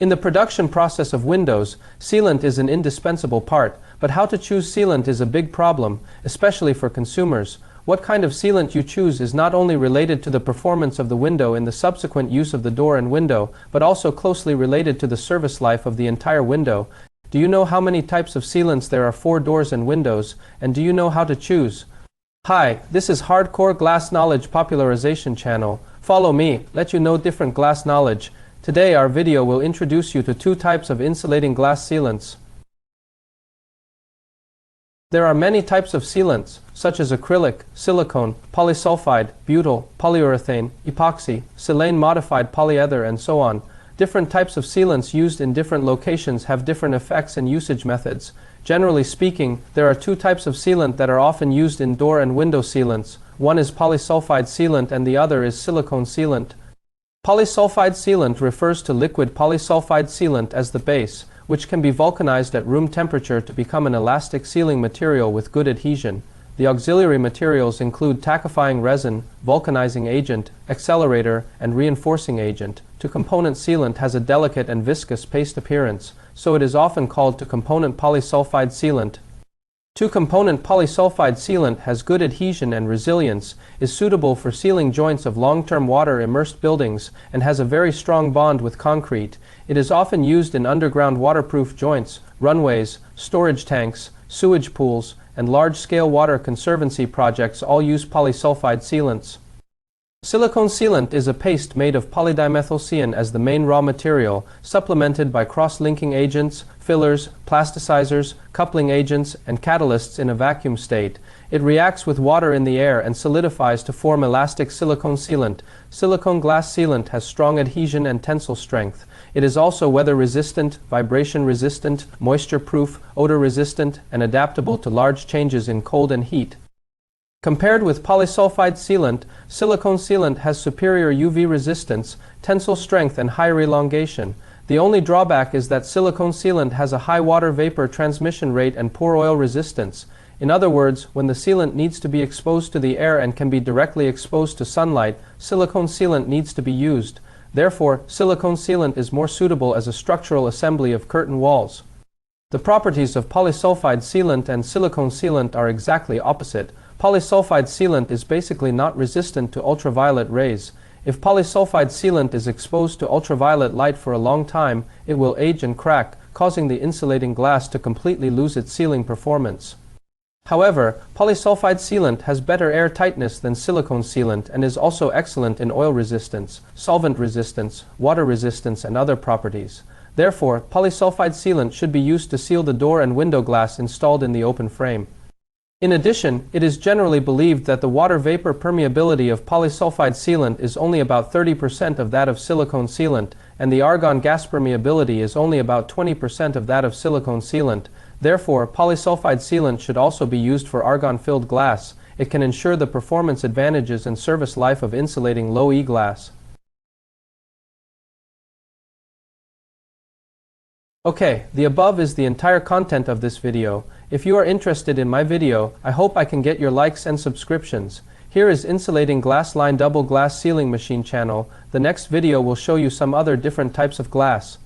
In the production process of windows, sealant is an indispensable part, but how to choose sealant is a big problem, especially for consumers. What kind of sealant you choose is not only related to the performance of the window in the subsequent use of the door and window, but also closely related to the service life of the entire window. Do you know how many types of sealants there are for doors and windows, and do you know how to choose? Hi, this is Hardcore Glass Knowledge Popularization Channel. Follow me, let you know different glass knowledge. Today our video will introduce you to two types of insulating glass sealants. There are many types of sealants, such as acrylic, silicone, polysulfide, butyl, polyurethane, epoxy, silane modified polyether, and so on. Different types of sealants used in different locations have different effects and usage methods. Generally speaking, there are two types of sealant that are often used in door and window sealants. One is polysulfide sealant and the other is silicone sealant. Polysulfide sealant refers to liquid polysulfide sealant as the base, which can be vulcanized at room temperature to become an elastic sealing material with good adhesion. The auxiliary materials include tackifying resin, vulcanizing agent, accelerator, and reinforcing agent. Two-component sealant has a delicate and viscous paste appearance, so it is often called two-component polysulfide sealant. Two-component polysulfide sealant has good adhesion and resilience, is suitable for sealing joints of long-term water-immersed buildings, and has a very strong bond with concrete. It is often used in underground waterproof joints, runways, storage tanks, sewage pools, and large-scale water conservancy projects all use polysulfide sealants. Silicone sealant is a paste made of polydimethylsian as the main raw material, supplemented by cross-linking agents, fillers, plasticizers, coupling agents, and catalysts in a vacuum state. It reacts with water in the air and solidifies to form elastic silicone sealant. Silicone glass sealant has strong adhesion and tensile strength. It is also weather-resistant, vibration-resistant, moisture-proof, odor-resistant, and adaptable to large changes in cold and heat. Compared with polysulfide sealant, silicone sealant has superior UV resistance, tensile strength, and higher elongation. The only drawback is that silicone sealant has a high water vapor transmission rate and poor oil resistance. In other words, when the sealant needs to be exposed to the air and can be directly exposed to sunlight, silicone sealant needs to be used. Therefore, silicone sealant is more suitable as a structural assembly of curtain walls. The properties of polysulfide sealant and silicone sealant are exactly opposite. Polysulfide sealant is basically not resistant to ultraviolet rays. If polysulfide sealant is exposed to ultraviolet light for a long time, it will age and crack, causing the insulating glass to completely lose its sealing performance. However, polysulfide sealant has better air tightness than silicone sealant and is also excellent in oil resistance, solvent resistance, water resistance, and other properties. Therefore, polysulfide sealant should be used to seal the door and window glass installed in the open frame. In addition, it is generally believed that the water vapor permeability of polysulfide sealant is only about 30% of that of silicone sealant, and the argon gas permeability is only about 20% of that of silicone sealant. Therefore, polysulfide sealant should also be used for argon-filled glass. It can ensure the performance advantages and service life of insulating low-E glass. Okay, the above is the entire content of this video. If you are interested in my video, I hope I can get your likes and subscriptions. Here is Insulating Glass Line Double Glass Sealing Machine channel. The next video will show you some other different types of glass.